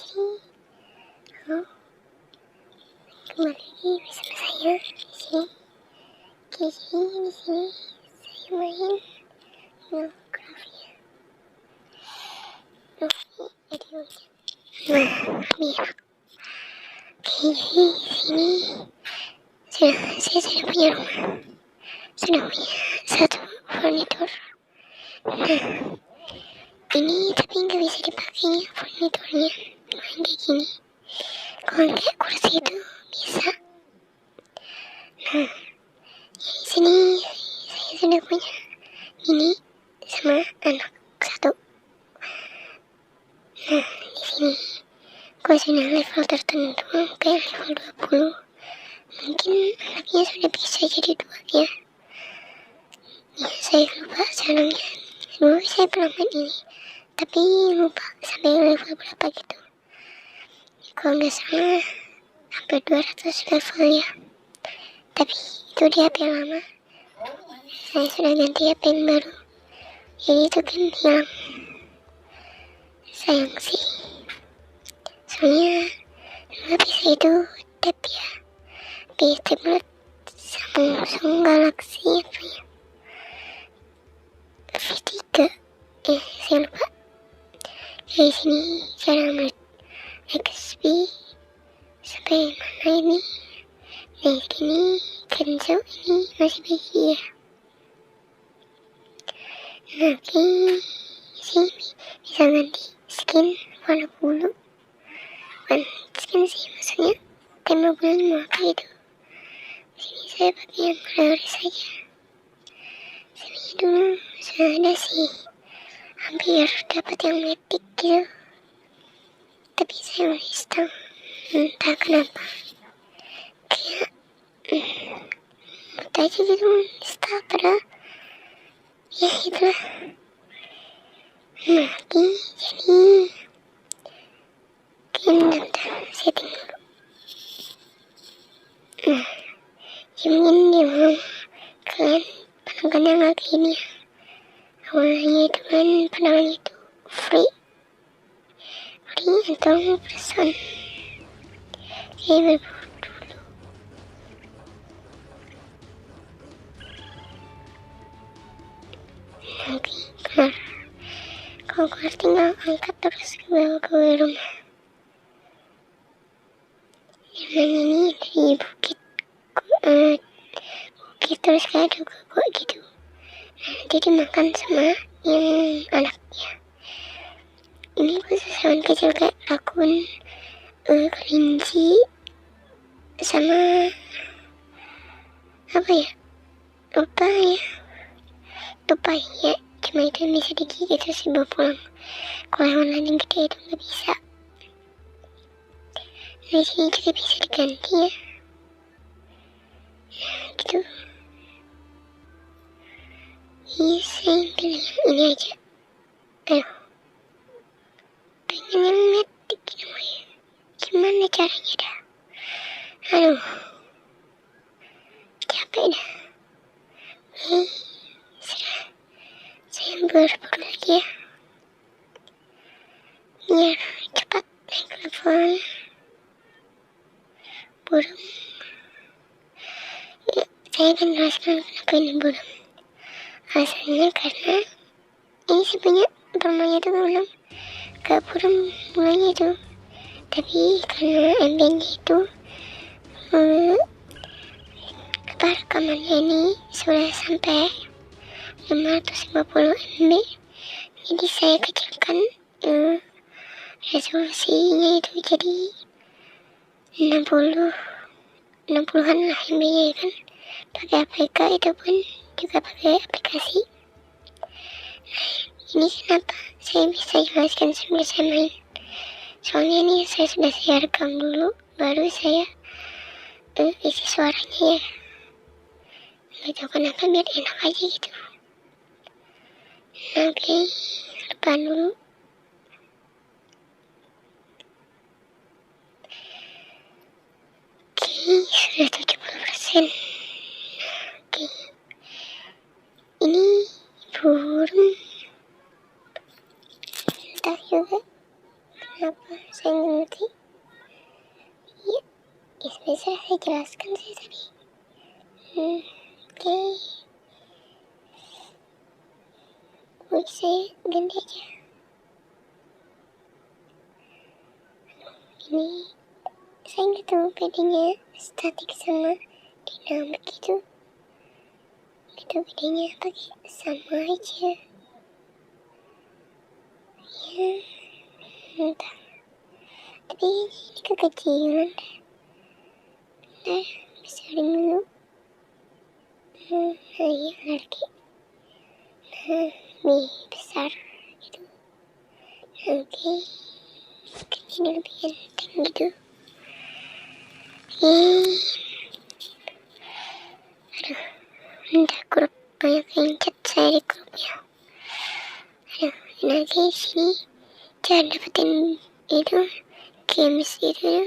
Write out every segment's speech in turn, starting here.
Halo, kembali lagi bersama saya di sini. Oke, jadi di sini saya main Minecraft ya. Jadi hujan. Nah, biar. Oke, jadi di sini saya sudah punya rumah, sudah punya satu furnitur. Nah, ini tapi nggak bisa dipakainya furniturnya, main kayak gini. Kalau kayak kursi itu bisa. Nah, di sini saya sudah punya ini sama anak satu. Nah, di sini gue sudah level tertentu, kayak level 20. Mungkin anaknya sudah bisa jadi 2 ya. Ya, saya lupa caranya. Dulu saya pernah main ini, tapi lupa sampai level berapa gitu. Kalau nggak salah, hampir 200 level ya. Tapi itu di HP lama. Saya sudah ganti HP yang baru. Jadi itu kan hilang. Sayang sih. Soalnya HP saya itu tab ya. Di tablet Samsung Galaxy apa ya? V3. Saya lupa. Dari sini cara download XP sampai mana ini? Nah, ini Kenzo ini masih bagi ya. Nah, oke, sini bisa ganti skin warna bulu. Bukan skin sih, maksudnya tema bulan mau apa gitu. Sini saya pakai yang rare saja. Sini dulu sudah ada sih, hampir dapat yang metik gitu. Tapi saya mau install, entah kenapa. Kayak mudah aja gitu install, padahal ya itulah. Nah, oke, jadi bentar, setting dulu. Nah, ya mungkin dia mau kalian pandangan yang kayak ini ya. Awalnya itu kan pandangan itu free atau person. Saya berburu dulu. Oke, keluar. Kalau keluar tinggal angkat terus ke bawah rumah. Yang ini dari bukit, bukit terus kayak ada gua gitu. Nah, nanti dimakan sama yang anaknya. Ini khusus hewan kecil kayak rakun, kelinci, sama apa ya? Tupai ya. Cuma itu yang bisa digigit terus dibawa pulang. Kalau hewan lain yang gede itu nggak bisa. Nah, sini juga bisa diganti ya. Nah, gitu. Iya, saya pilih yang ini aja. Ayo. Pengen yang metik namanya. Gimana caranya dah? Aduh. Capek dah. Sudah. Saya berburu lagi ya. Biar cepat naik levelnya. Burung. Ya, saya akan jelaskan kenapa ini burung. Alasannya karena ini sebenarnya permainan itu belum ke burung mulanya itu. Tapi karena MB-nya itu rekamannya ini sudah sampai 550 MB, jadi saya kecilkan resolusinya itu jadi 60-an lah MB-nya kan, pakai APK itu pun juga pakai aplikasi. Nah, ini kenapa saya bisa jelaskan sebelum saya main, soalnya ini saya rekam dulu baru saya isi suaranya ya. Gak tau kenapa, biar enak aja gitu. Nah, oke, rebahan dulu. Oke, sudah 70%. Oke, ini burung entah juga Kenapa saya nggak ngerti? Ya, ya bisa saya jelaskan sih tadi. Oke. Saya ganti aja. Ini saya nggak tahu bedanya statik sama dinamik itu. Itu bedanya pakai sama aja. Ya, entah. Tapi ini kekecilan. Nah, besarin dulu. Iya lagi. Nah, nih besar gitu. Oke. Ini lebih enteng gitu. Aduh, udah grup banyak yang chat saya di grupnya. Aduh, nanti sini jangan dapetin itu games itu.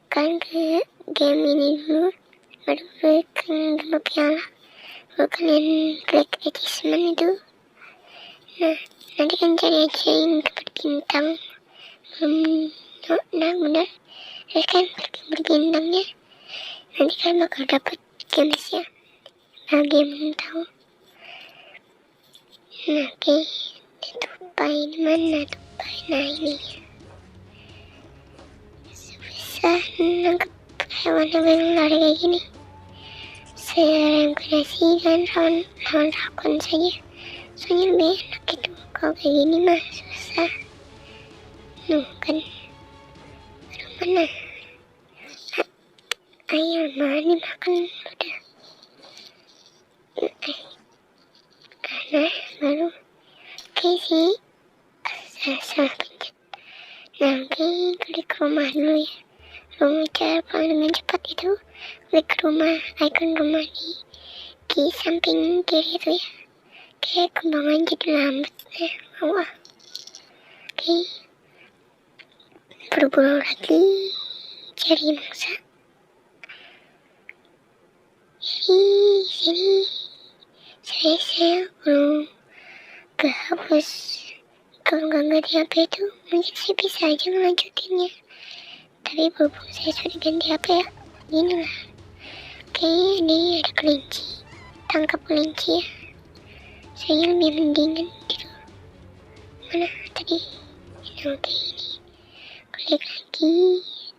Kalian ke game ini dulu, baru klik game piala. Baru kalian klik achievement itu. Nah, nanti kan cari aja yang dapat bintang. Nah, benar. Terus kan klik berbintangnya. Nanti kalian bakal dapat gamesnya. Nah, game tahu. Nah, oke. Tupai di mana tupai? Nah, ini. Susah nangkep hewan-hewan lari kayak gini. Saya reinkarnasi dan lawan rakun saja. Soalnya lebih enak gitu. Kalau kayak gini mah susah. Nuh kan. Aduh mana? Ayo mah dimakan udah. Nah baru. Oke sih. Salah pencet. Nah oke, klik rumah dulu ya. Rumah cara paling dengan cepat itu klik rumah, icon rumah di samping kiri itu ya. Oke, kembangan jadi lambat. Allah. Oke. Berburu lagi. Cari mangsa. Jadi saya belum kehapus. Kalau nggak di HP itu mungkin saya bisa aja ngelanjutinnya. Tapi berhubung saya sudah ganti HP ya, gini lah. Oke, ini ada kelinci. Tangkap kelinci ya. Saya lebih mendingan gitu. Mana tadi? Ini oke ini. Klik lagi.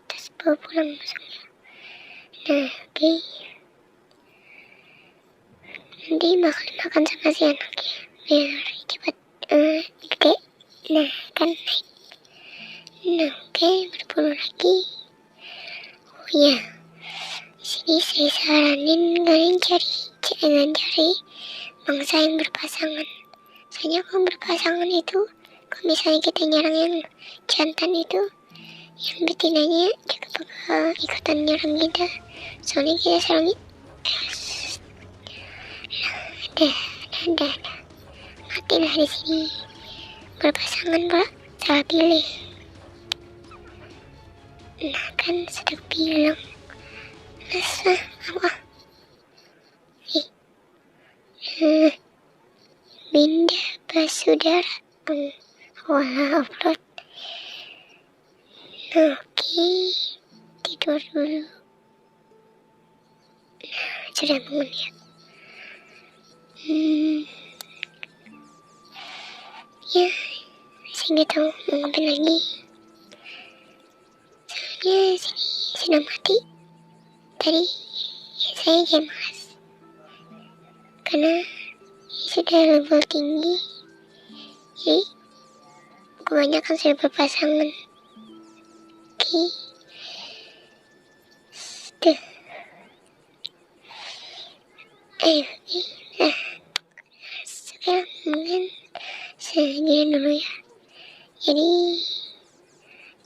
Terus bawa pulang masuknya. Nah, oke. Nanti bakal makan sama si anak ya. Biar cepat gede. Nah, kan naik. Nah, oke. Berburu lagi. Oh iya. Sini saya saranin kalian cari bangsa yang berpasangan. Soalnya kalau berpasangan itu, kalau misalnya kita nyerang yang jantan itu, yang betinanya juga bakal ikutan nyerang kita. Soalnya kita serang ada matilah di sini. Berpasangan pula salah pilih. Nah kan sudah bilang. Masa apa? Binda Basudara. Wah, upload. Oke, tidur dulu. Sudah bangun ya. Ya, saya nggak tahu mau ngapain lagi. Soalnya sini sudah mati. Tadi ya saya game malas. Karena sudah level tinggi. Jadi kebanyakan sudah berpasangan. Oke. Tuh. Ayo, nah. Sekarang mungkin segini dulu ya. Jadi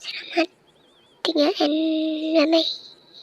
selamat tinggal dan bye-bye.